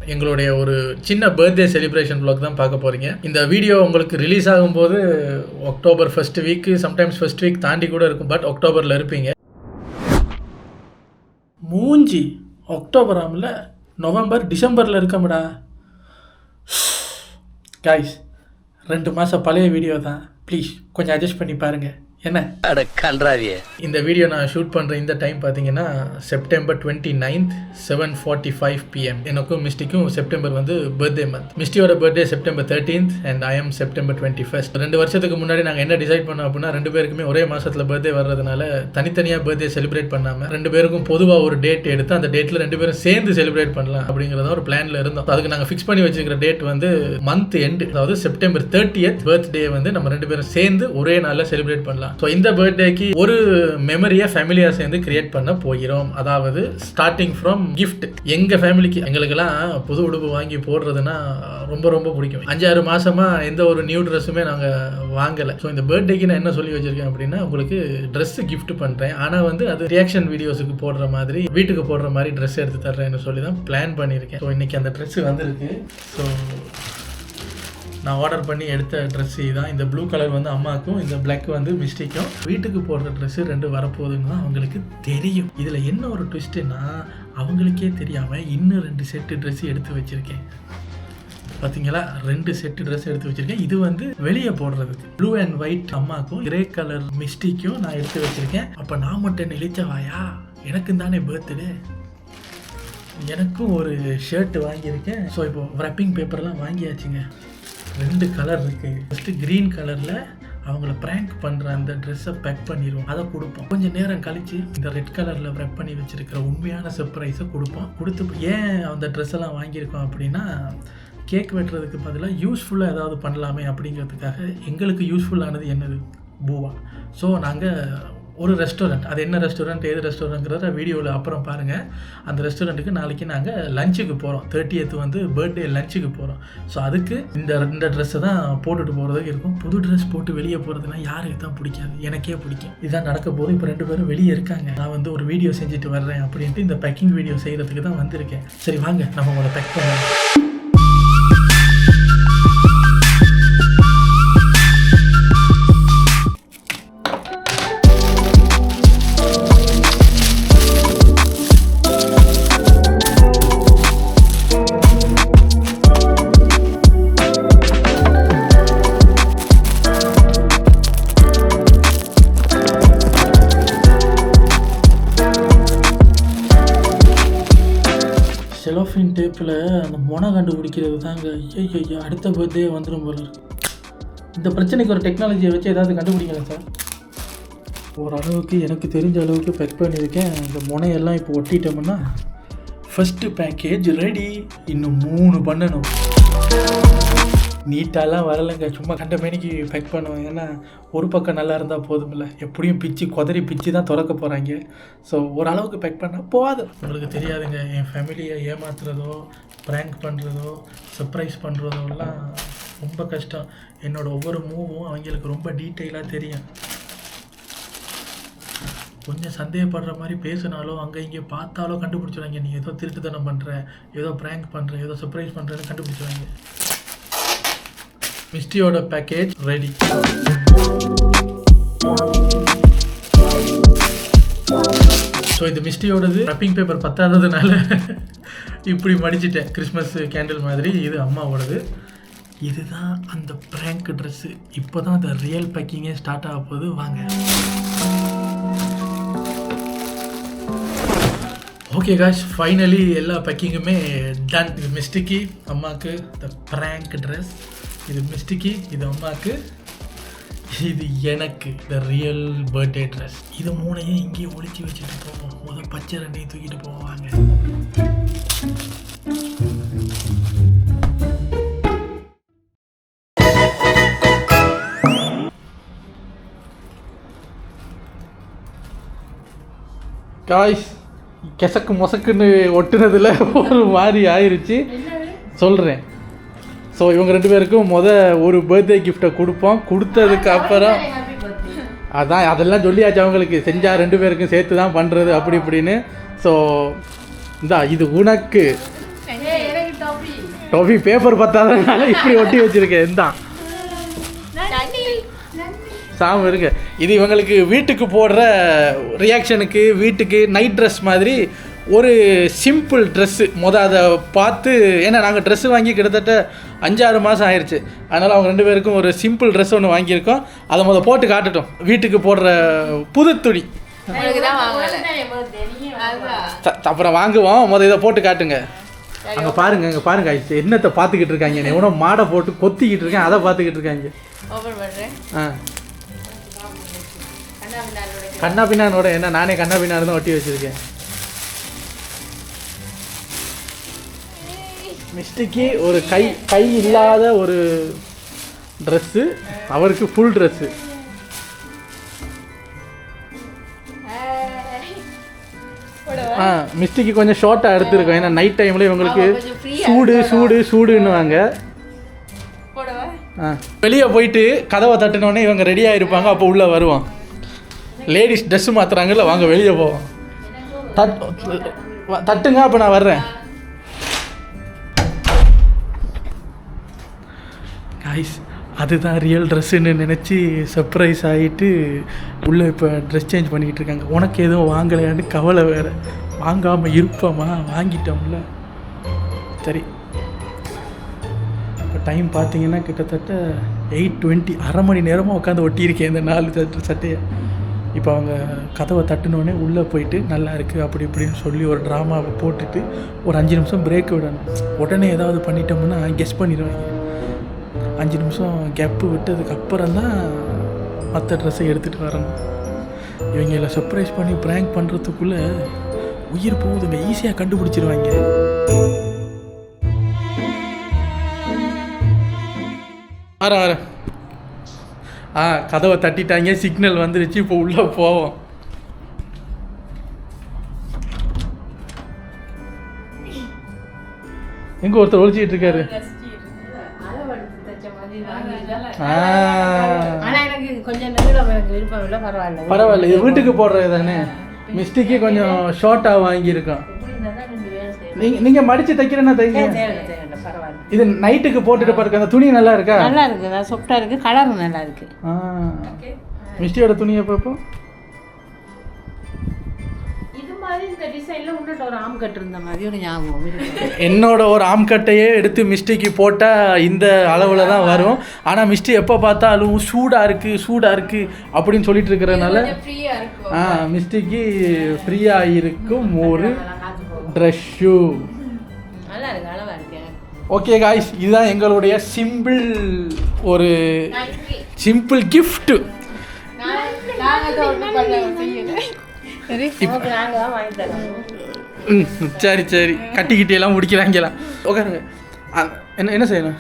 எங்களுடைய ஒரு சின்ன பர்த்டே செலிப்ரேஷன் vlog தான் பார்க்க போகிறீங்க. இந்த வீடியோ உங்களுக்கு ரிலீஸ் ஆகும்போது October first week, sometimes first week தாண்டி கூட இருக்கும். பட் அக்டோபரில் இருப்பீங்க. மூஞ்சி அக்டோபர் ஆமில் நவம்பர் டிசம்பரில் இருக்கமுடா காய்ஸ். 2 மாதம் பழைய வீடியோ தான். ப்ளீஸ் கொஞ்சம் அட்ஜஸ்ட் பண்ணி பாருங்கள். என்ன இந்த வீடியோ நான் ஷூட் பண்ணுற இந்த டைம் பார்த்தீங்கன்னா செப்டம்பர் 29th 7:45 PM. எனக்கும் மிஸ்டிக்கும் செப்டம்பர் வந்து பர்த்டே மந்த். மிஸ்டியோட birthday September 13th and I am September 21st. 2 வருஷத்துக்கு முன்னாடி நாங்கள் என்ன டிசைட் பண்ணோம் அப்படின்னா 2 பேருக்குமே ஒரே மாதத்தில் பர்த்டே வர்றதுனால தனித்தனியாக பர்த்டே செலிப்ரேட் பண்ணாமல் 2 பேருக்கும் பொதுவாக ஒரு டேட் எடுத்து அந்த டேட்டில் 2 பேரும் சேர்ந்து செலிப்ரேட் பண்ணலாம் அப்படிங்கிறத ஒரு பிளானில் இருந்தோம். அதுக்கு நாங்கள் ஃபிக்ஸ் பண்ணி வச்சுக்கிற டேட் வந்து மந்த் எண்டு, அதாவது செப்டம்பர் 30th பர்த்டே வந்து நம்ம 2 பேரும் சேர்ந்து ஒரே நாளில் செலிப்ரேட் பண்ணலாம். ஸோ இந்த பர்த்டேக்கு ஒரு மெமரியை ஃபேமிலியாக சேர்ந்து கிரியேட் பண்ண போகிறோம். அதாவது ஸ்டார்டிங் ஃப்ரம் கிஃப்ட். எங்கள் ஃபேமிலிக்கு எங்களுக்கெல்லாம் புது உடுப்பு வாங்கி போடுறதுன்னா ரொம்ப ரொம்ப பிடிக்கும். 5-6 மாதமாக எந்த ஒரு நியூ ட்ரெஸ்ஸுமே நாங்கள் வாங்கலை. ஸோ இந்த பர்த்டேக்கு நான் என்ன சொல்லி வச்சுருக்கேன் அப்படின்னா, உங்களுக்கு ட்ரெஸ்ஸு கிஃப்ட் பண்ணுறேன், ஆனால் வந்து அது ரியாக்ஷன் வீடியோஸுக்கு போடுற மாதிரி, வீட்டுக்கு போடுற மாதிரி ட்ரெஸ் எடுத்து தர்றேன்னு சொல்லி தான் பிளான் பண்ணியிருக்கேன். ஸோ இன்றைக்கி அந்த ட்ரெஸ்ஸு வந்திருக்கு. ஸோ நான் ஆர்டர் பண்ணி எடுத்த ட்ரெஸ்ஸு தான். இந்த ப்ளூ கலர் வந்து அம்மாவுக்கும், இந்த பிளாக் வந்து மிஸ்டேக்கும். வீட்டுக்கு போடுற ட்ரெஸ்ஸு 2 வரப்போகுதுன்னு தான் அவங்களுக்கு தெரியும். இதில் என்ன ஒரு ட்விஸ்ட்டுன்னா, அவங்களுக்கே தெரியாமல் இன்னும் 2 செட்டு ட்ரெஸ்ஸு எடுத்து வச்சுருக்கேன். பார்த்தீங்களா, 2 செட்டு ட்ரெஸ் எடுத்து வச்சுருக்கேன். இது வந்து வெளியே போடுறதுக்கு. ப்ளூ அண்ட் ஒயிட் அம்மாக்கும், கிரே கலர் மிஸ்டேக்கும் நான் எடுத்து வச்சுருக்கேன். அப்போ நான் மட்டும் நிலைச்சவாயா, எனக்கும் தானே பர்த்டே, எனக்கும் ஒரு ஷர்ட் வாங்கியிருக்கேன். ஸோ இப்போ ரப்பிங் பேப்பர்லாம் வாங்கியாச்சுங்க. 2 கலர் இருக்குது. ஃபஸ்ட்டு க்ரீன் கலரில் அவங்கள ப்ராங்க் பண்ணுற அந்த ட்ரெஸ்ஸை பேக் பண்ணிடுவோம், அதை கொடுப்போம். கொஞ்சம் நேரம் கழித்து இந்த ரெட் கலரில் ரப் பண்ணி வச்சுருக்கிற உண்மையான சர்ப்ரைஸை கொடுப்போம். கொடுத்து ஏன் அந்த ட்ரெஸ் எல்லாம் வாங்கியிருக்கோம் அப்படின்னா, கேக் வெட்டுறதுக்கு பதிலாக யூஸ்ஃபுல்லாக ஏதாவது பண்ணலாமே அப்படிங்கிறதுக்காக. எங்களுக்கு யூஸ்ஃபுல்லானது என்னது, பூவா. ஸோ நாங்கள் ஒரு ரெஸ்டாரண்ட், அது என்ன ரெஸ்டாரண்ட், ஏது ரெஸ்டாரண்ட்ங்கிறத வீடியோவில் அப்புறம் பாருங்கள். அந்த ரெஸ்டாரண்ட்டுக்கு நாளைக்கு நாங்கள் லஞ்சுக்கு போகிறோம். 30th வந்து பர்த்டே லஞ்சுக்கு போகிறோம். ஸோ அதுக்கு இந்த ட்ரெஸ்ஸை தான் போட்டுட்டு போகிறதுக்கு இருக்கும். புது ட்ரெஸ் போட்டு வெளியே போகிறதுனா யாருக்கு தான் பிடிக்காது, எனக்கே பிடிக்கும். இதுதான் நடக்க போது. இப்போ 2 பேரும் வெளியே இருக்காங்க. நான் வந்து ஒரு வீடியோ செஞ்சுட்டு வர்றேன் அப்படின்ட்டு இந்த பேக்கிங் வீடியோ செய்கிறதுக்கு தான் வந்திருக்கேன். சரி வாங்க நம்ம உங்களை பேக் பண்ணுவோம். செலோஃபின் டேப்பில் அந்த மொனை கண்டுபிடிக்கிறது தாங்க. ஐயோ அடுத்த பர்த்டே வந்துடும் போல இருக்கு. இந்த பிரச்சனைக்கு ஒரு டெக்னாலஜியை வச்சு ஏதாவது கண்டுபிடிக்கலாம் சார். ஓரளவுக்கு எனக்கு தெரிஞ்ச அளவுக்கு பேக் பண்ணியிருக்கேன். இந்த முனையெல்லாம் இப்போ ஒட்டிட்டோம்னா ஃபஸ்ட்டு பேக்கேஜ் ரெடி. இன்னும் 3 பண்ணணும். நீட்டாலாம் வரலைங்க, சும்மா கண்ட மேனிக்கு பேக் பண்ணுவேன். ஏன்னா ஒரு பக்கம் நல்லா இருந்தால் போதுமில்ல, எப்படியும் குதறி பிச்சு தான் திறக்க போகிறாங்க. ஸோ ஓரளவுக்கு பேக் பண்ணால் போதும். உங்களுக்கு தெரியாதுங்க, என் ஃபேமிலியை ஏமாத்துறதோ, ப்ராங்க் பண்ணுறதோ, சர்ப்ரைஸ் பண்ணுறதோலாம் ரொம்ப கஷ்டம். என்னோடய ஒவ்வொரு மூவும் அவங்களுக்கு ரொம்ப டீட்டெயிலாக தெரியும். கொஞ்சம் சந்தேகப்படுற மாதிரி பேசினாலோ, அங்கே இங்கே பார்த்தாலோ கண்டுபிடிச்சிடுவாங்க. நீ ஏதோ திருட்டுத்தனம் பண்ணுற, ஏதோ ப்ராங்க் பண்ணுற, ஏதோ சர்ப்ரைஸ் பண்ணுறேன்னு கண்டுபிடிச்சிடுவாங்க. மிஸ்டியோட பேக்கேஜ் ரெடி. ஸோ இது மிஸ்டியோடது. ரப்பிங் பேப்பர் பத்தாததுனால இப்படி மடிச்சிட்டேன், கிறிஸ்மஸ் கேண்டில் மாதிரி. இது அம்மாவோடது. இதுதான் அந்த ப்ராங்க் ட்ரெஸ்ஸு. இப்போ தான் அந்த ரியல் பேக்கிங்கே ஸ்டார்ட் ஆக போகுது. வாங்க. ஓகே காய்ஸ், ஃபைனலி எல்லா பேக்கிங்குமே டன். இது மிஸ்டிக்கு, அம்மாவுக்கு த ப்ராங்க் ட்ரெஸ். இது மிஸ்டிக்கு, இது அம்மாவுக்கு, இது எனக்கு த ரியல் பர்த்டே ட்ரெஸ். இது 3ஐயும் இங்கேயே ஒழிச்சு வச்சுட்டு போவோம். முதல் பச்சை 2ஐயும் தூக்கிட்டு போவாங்க. காய்ஸ், கெசக்கு மொசக்குன்னு ஒட்டுனதில் ஒரு மாதிரி ஆயிடுச்சு, சொல்கிறேன். ஸோ இவங்க 2 பேருக்கும் ஒரு பர்த்டே கிஃப்ட்டை கொடுப்போம். கொடுத்ததுக்கு அப்புறம் அதெல்லாம் சொல்லியாச்சு அவங்களுக்கு. செஞ்சால் 2 பேருக்கும் சேர்த்து தான் பண்ணுறது அப்படி இப்படின்னு. ஸோ இந்தா இது உனக்கு, டோபி பேப்பர் பத்தாதனால இப்படி ஒட்டி வச்சுருக்கேன் தான் சாமி இருக்கு. இது இவங்களுக்கு வீட்டுக்கு போடுற ரியாக்ஷனுக்கு வீட்டுக்கு நைட் ட்ரெஸ் மாதிரி ஒரு சிம்பிள் ட்ரெஸ்ஸு அதை பார்த்து, ஏன்னா நாங்கள் ட்ரெஸ்ஸு வாங்கி கிட்டத்தட்ட 5-6 மாதம் ஆயிடுச்சு. அதனால் அவங்க 2 பேருக்கும் ஒரு சிம்பிள் ட்ரெஸ் ஒன்று வாங்கியிருக்கோம். அதை போட்டு காட்டுட்டோம். வீட்டுக்கு போடுற புது துணி அப்புறம் வாங்குவோம். இதை போட்டு காட்டுங்க. அங்கே பாருங்க, இங்கே பாருங்க என்னத்தை பார்த்துக்கிட்டு இருக்காங்க. எவனோ மாடை போட்டு கொத்திக்கிட்டு இருக்கேன், அதை பார்த்துக்கிட்டு இருக்காங்க. கண்ணா பின்னானோட என்ன, நானே கண்ணா பின்னாரு தான் ஒட்டி வச்சிருக்கேன். மிஸ்டிக்கு ஒரு கை இல்லாத ஒரு ட்ரெஸ்ஸு, அவருக்கு ஃபுல் ட்ரெஸ்ஸு. மிஸ்டிக்கு கொஞ்சம் ஷார்ட்டாக எடுத்துருக்கோம். ஏன்னா நைட் டைமில் இவங்களுக்கு சூடுன்னுவாங்க. வெளியே போயிட்டு கதவை தட்டினோடனே இவங்க ரெடியாக இருப்பாங்க. அப்போ உள்ளே வருவோம். லேடிஸ் ட்ரெஸ்ஸு மாற்றுறாங்கல்ல, வாங்க வெளியே போவோம். தட்டுங்க, அப்போ நான் வர்றேன். காய்ஸ், அதுதான் ரியல் ட்ரெஸ்ஸுன்னு நினச்சி சர்ப்ரைஸ் ஆகிட்டு உள்ளே இப்போ ட்ரெஸ் சேஞ்ச் பண்ணிக்கிட்டு இருக்காங்க. உனக்கு எதுவும் வாங்கலையான்னு கவலை வேறு. வாங்காமல் இருப்போமா, வாங்கிட்டோம்ல. சரி, இப்போ டைம் பார்த்தீங்கன்னா கிட்டத்தட்ட 8:20. அரை மணி நேரமாக உட்காந்து ஒட்டியிருக்கேன் இந்த 4 சட்டையை. இப்போ அவங்க கதவை தட்டினோடனே உள்ளே போயிட்டு நல்லா இருக்குது அப்படி இப்படின்னு சொல்லி ஒரு ட்ராமாவை போட்டுட்டு ஒரு 5 நிமிஷம் பிரேக் விடணும். உடனே ஏதாவது பண்ணிட்டோம்னா கெஸ் பண்ணிடுவாங்க. 5 நிமிஷம் கேப்பு விட்டதுக்கப்புறம் தான் மற்ற ட்ரெஸ்ஸை எடுத்துகிட்டு வரணும். இவங்களை சர்ப்ரைஸ் பண்ணி ப்ராங்க் பண்ணுறதுக்குள்ளே உயிர் போகுதுங்க. ஈஸியாக கண்டுபிடிச்சிருவாங்க. வரேன். கதவை தட்டிட்டாங்க, சிக்னல் வந்துருச்சு. இப்போ உள்ளே போவோம். எங்கே ஒருத்தர் ஒழிச்சிக்கிட்டு இருக்காரு. பரவாயில்ல, இது வீட்டுக்கு போடுறது தானே. மிஸ்டேக்கே கொஞ்சம் ஷார்ட்டாக வாங்கியிருக்கோம். நீங்கள் மடித்து தைக்கிறேன்னா தைங்க. இது நைட்டுக்கு போட்டுட்டு பாருங்க. அந்த துணி நல்லா இருக்கா? நல்லா இருக்கு, சாஃப்டா இருக்கு, கலர் நல்லா இருக்கு. மிஸ்டியோட துணி எப்போ இது மாதிரி இந்த டிசைன்ல உன்னோட ஒரு ஆம் கட் இருந்த மாதிரி ஒரு ஞாபகம் இருக்கு. என்னோட ஒரு ஆம் கட்டையே எடுத்து மிஸ்டிக்கு போட்டால் இந்த அளவில் தான் வரும். ஆனால் மிஸ்டி எப்போ பார்த்தாலும் சூடாக இருக்குது அப்படின்னு சொல்லிட்டு இருக்கிறதுனால மிஸ்டிக்கு ஃப்ரீயாக இருக்கும் ஒரு ட்ரெஸ் ஷூ. நல்லா இருக்கு, அழகா இருக்கு. ஓகே காய்ஸ், இதுதான் எங்களுடைய சிம்பிள் கிஃப்ட்டு. சரி கட்டிக்கிட்டே முடிக்கிறாங்களா? உட்காருங்க. என்ன செய்யணும்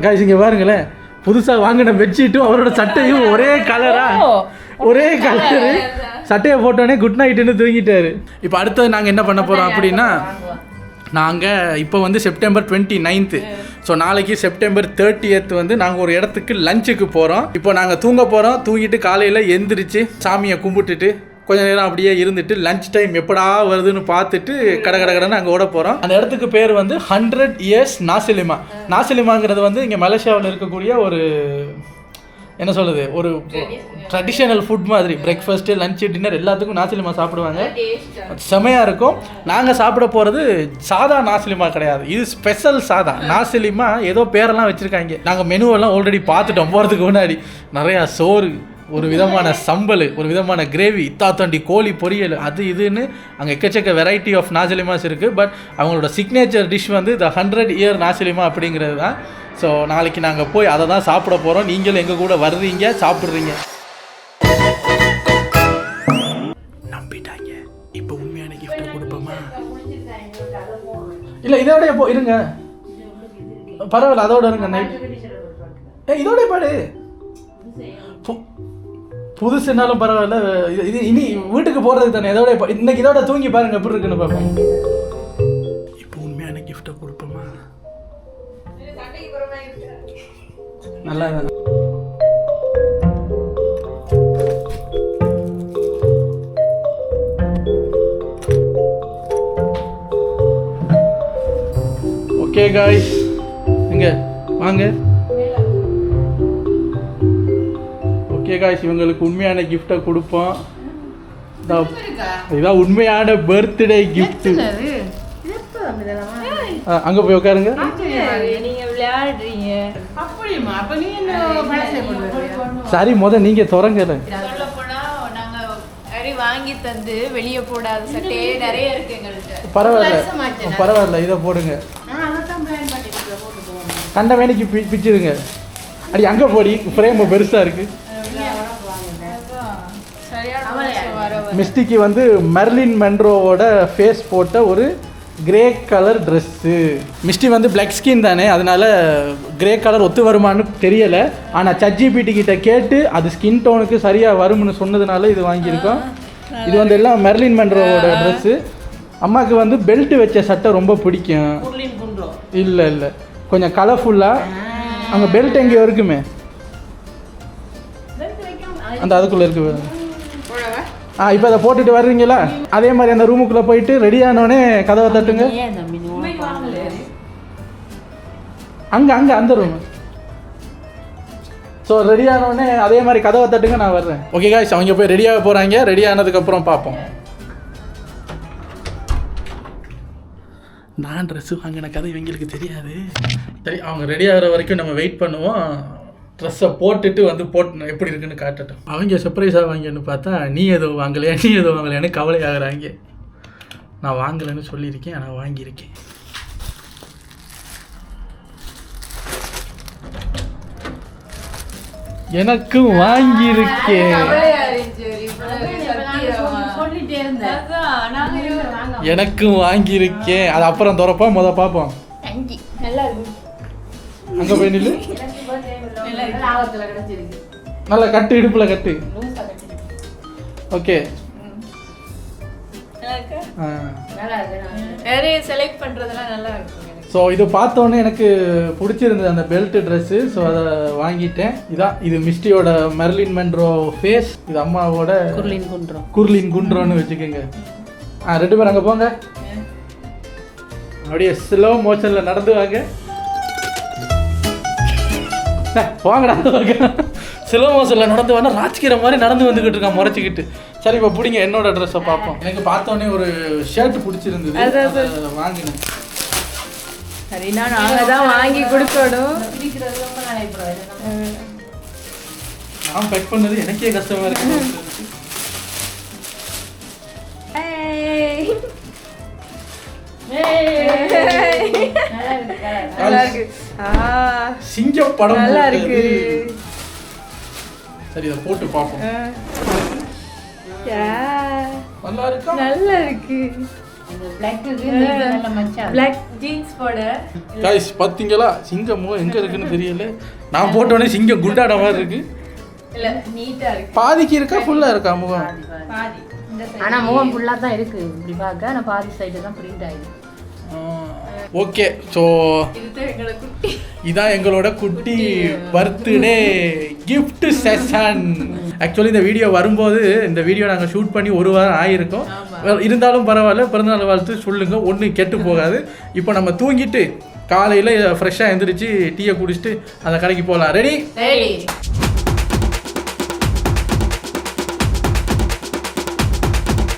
காய்ஸ்? இங்கே பாருங்களேன், புதுசாக வாங்கின பெட்ஷீட்டும் அவரோட சட்டையும் ஒரே கலரு. சட்டையை போட்டோடனே குட் நைட்டுன்னு தூங்கிட்டாரு. இப்போ அடுத்தது நாங்கள் என்ன பண்ண போகிறோம் அப்படின்னா, நாங்கள் இப்போ வந்து செப்டம்பர் 29. ஸோ நாளைக்கு செப்டம்பர் 30 வந்து நாங்கள் ஒரு இடத்துக்கு லஞ்சுக்கு போகிறோம். இப்போ நாங்கள் தூங்க போகிறோம். தூங்கிட்டு காலையில் எந்திரிச்சு சாமியை கும்பிட்டுட்டு கொஞ்சம் நேரம் அப்படியே இருந்துட்டு லஞ்ச் டைம் எப்படா வருதுன்னு பார்த்துட்டு கடன்னு அங்கே ஓட போகிறோம். அந்த இடத்துக்கு பேர் வந்து 100 years நாசிலிமா. நாசிலிமாங்கிறது வந்து இங்கே மலேசியாவில் இருக்கக்கூடிய ஒரு என்ன சொல்கிறது, ஒரு ட்ரெடிஷ்னல் ஃபுட் மாதிரி. பிரேக்ஃபாஸ்ட்டு, லஞ்சு, டின்னர் எல்லாத்துக்கும் நாசிலிமா சாப்பிடுவாங்க. செமையாக இருக்கும். நாங்கள் சாப்பிட போகிறது சாதா நாசிலிமா கிடையாது, இது ஸ்பெஷல் சாதா நாசிலிமா. ஏதோ பேரெல்லாம் வச்சுருக்காங்க. நாங்கள் மெனுவெல்லாம் ஆல்ரெடி பார்த்துட்டோம் போகிறதுக்கு முன்னாடி. நிறையா சோறு, ஒரு விதமான சம்பல், ஒரு விதமான கிரேவி, இத்தாத்தண்டி கோழி பொரியல், அது இதுன்னு அங்கே எக்கச்சக்க வெரைட்டி ஆஃப் நாசிலிமாஸ் இருக்குது. பட் அவங்களோட சிக்னேச்சர் டிஷ் வந்து த 100 year நாசிலிமா அப்படிங்கிறது தான். ஸோ நாளைக்கு நாங்கள் போய் அதை தான் சாப்பிட போகிறோம். நீங்களும் எங்கள் கூட வர்றீங்க, சாப்பிட்றீங்க. நம்பிட்டாங்க. இப்போ உண்மையான கிஃப்ட்டை கொடுப்போமா? இல்லை, இதோட எப்போ இருங்க, பரவாயில்ல, அதோட இருங்க. நைட் இதோட பாடு புதுசுனாலும் பரவாயில்ல. இது இனி வீட்டுக்கு போகிறது தானே. இதோட இன்னைக்கு இதோட தூங்கி பாருங்க எப்படி இருக்குன்னு பார்ப்போம். இப்போ உண்மையான கிஃப்ட்டை கொடுப்போமா? நல்லா ஓகே காய்ஸ், இங்க வாங்க. ஓகே காய்ஸ், இவங்களுக்கு உண்மையான கிஃப்டை கொடுப்போம். இதான் உண்மையான பர்த்டே கிஃப்ட். அங்க போய் உட்காருங்க. நீங்க விளையாடுறீங்க அப்படிமா? அப்ப நீ என்ன பழசை போடுறீங்க? சரி, நீங்க தொடங்க. சொல்ல போனா நாங்க அரி வாங்கி தந்து வெளியே போடாத சட்டே நிறைய இருக்கு எங்கள்கிட்ட. பரவாயில்ல, இதை போடுங்க. நான் அதான் பிளான் பண்ணிட்டு போட்டு போவோம். கண்ட வேலைக்கு பிச்சிருங்க. அடி அங்க போடி, ஃப்ரேம் பெருசா இருக்கு. மிஸ்டிக்கு வந்து மெர்லின் மென்ரோவோட ஃபேஸ் போட்ட ஒரு கிரே கலர் ட்ரெஸ்ஸு. மிஸ்டி வந்து பிளாக் ஸ்கின் தானே, அதனால கிரே கலர் ஒத்து வருமானு தெரியலை. ஆனால் ChatGPT கிட்ட கேட்டு அது ஸ்கின் டோனுக்கு சரியாக வரும்னு சொன்னதுனால இது வாங்கியிருக்கோம். இது வந்து எல்லாம் மெர்லின் மென்ரோவோட ட்ரெஸ்ஸு. அம்மாவுக்கு வந்து பெல்ட் வச்ச சட்டை ரொம்ப பிடிக்கும். இல்லை இல்லை, கொஞ்சம் கலர்ஃபுல்லாக. அங்கே பெல்ட் எங்கேயோ இருக்குமே, அந்த அதுக்குள்ளே இருக்கு. இப்போ அதை போட்டுட்டு வர்றீங்களா? அதே மாதிரி அந்த ரூமுக்குள்ளே போயிட்டு ரெடி ஆனோடனே கதவை தட்டுங்க. அங்கே அங்கே அந்த ரூம். ஸோ ரெடி ஆனோடனே அதே மாதிரி கதவை தட்டுங்க, நான் வர்றேன். ஓகே காய்ஸ், அவங்க போய் ரெடியாக போகிறாங்க. ரெடி ஆனதுக்கப்புறம் பார்ப்போம். நான் ட்ரெஸ்ஸு வாங்கின கதை இவங்களுக்கு தெரியாது. சரி, அவங்க ரெடி ஆகிற வரைக்கும் நம்ம வெயிட் பண்ணுவோம். ட்ரெஸ்ஸை போட்டுட்டு வந்து எப்படி இருக்குன்னு காட்டட்டும். அவங்க சர்ப்ரைஸாக வாங்கின்னு பார்த்தா நீ எதுவும் வாங்கலையான்னு கவலை ஆகுறாங்க. நான் வாங்கலைன்னு சொல்லியிருக்கேன், ஆனால் வாங்கியிருக்கேன். எனக்கும் வாங்கியிருக்கேன். எனக்கும் வாங்கியிருக்கேன். அது அப்புறம் திறப்போம், பார்ப்போம். அங்கே போய் நில்லு. நல்லா கட்டு, இடுப்புல கட்டு. ஓகே, ஸோ இது பார்த்தோன்னே எனக்கு பிடிச்சிருந்தது அந்த பெல்ட் ட்ரெஸ்ஸு. ஸோ அதை வாங்கிட்டேன். இது மிஸ்டியோட மெர்லின் மென்ரோ ஃபேஸ். இது அம்மாவோட குர்லின் குண்ட்ரோன்னு வச்சுக்கோங்க. ரெண்டு பேரும் அங்கே போங்க. அப்படியே ஸ்லோ மோஷனில் நடந்து வாங்க. வாங்கடா, ஸ்லோ மோஷனில் நடந்து வேணா ராஜ்கிற மாதிரி நடந்து வந்துக்கிட்டு இருக்கான் முறைச்சிக்கிட்டு. சரி, இப்போ பிடிங்க என்னோட ட்ரெஸ்ஸை பார்ப்போம். எனக்கு பார்த்தோன்னே ஒரு ஷர்ட் பிடிச்சிருந்தது, வாங்கினேன். சரிண்ணா, நாங்கள் தான் வாங்கி கொடுக்கணும். நான் பேக் பண்ணது எனக்கே கஷ்டமா இருக்கு. சிங்கம் படம் நல்லா இருக்கு. சரி, இதை போட்டு பார்ப்போம். நல்லா இருக்கு. பிளாக் ஜீன்ஸ் போட. गाइस பாத்தீங்களா, சிங்கம் எங்க இருக்குன்னு தெரியல. நான் போட்டோனே சிங்கம் குண்டாட மாதிரி இருக்கு. இல்ல, நீட்டா இருக்கு. பாதிக்கு இருக்கா ஃபுல்லா இருக்கா முகம்? பாதி. ஆனா முகம் ஃபுல்லா தான் இருக்கு. இப்படி பார்க்க நான் பாதி சைடு தான் பிரிண்ட் ஆயிருக்கு. ஓகே, ஸோ இதான் எங்களோட குட்டி பர்த்டே கிஃப்ட் செஷன். ஆக்சுவலி இந்த வீடியோ வரும்போது இந்த வீடியோ நாங்கள் ஷூட் பண்ணி ஒரு வாரம் ஆகிருக்கோம். இருந்தாலும் பரவாயில்ல, பிறந்தநாள் வாழ்த்து சொல்லுங்கள், ஒன்றும் கெட்டு போகாது. இப்போ நம்ம தூங்கிட்டு காலையில் ஃப்ரெஷ்ஷாக எழுந்திரிச்சு டீயை குடிச்சிட்டு அந்த கடைக்கு போகலாம். ரெடி?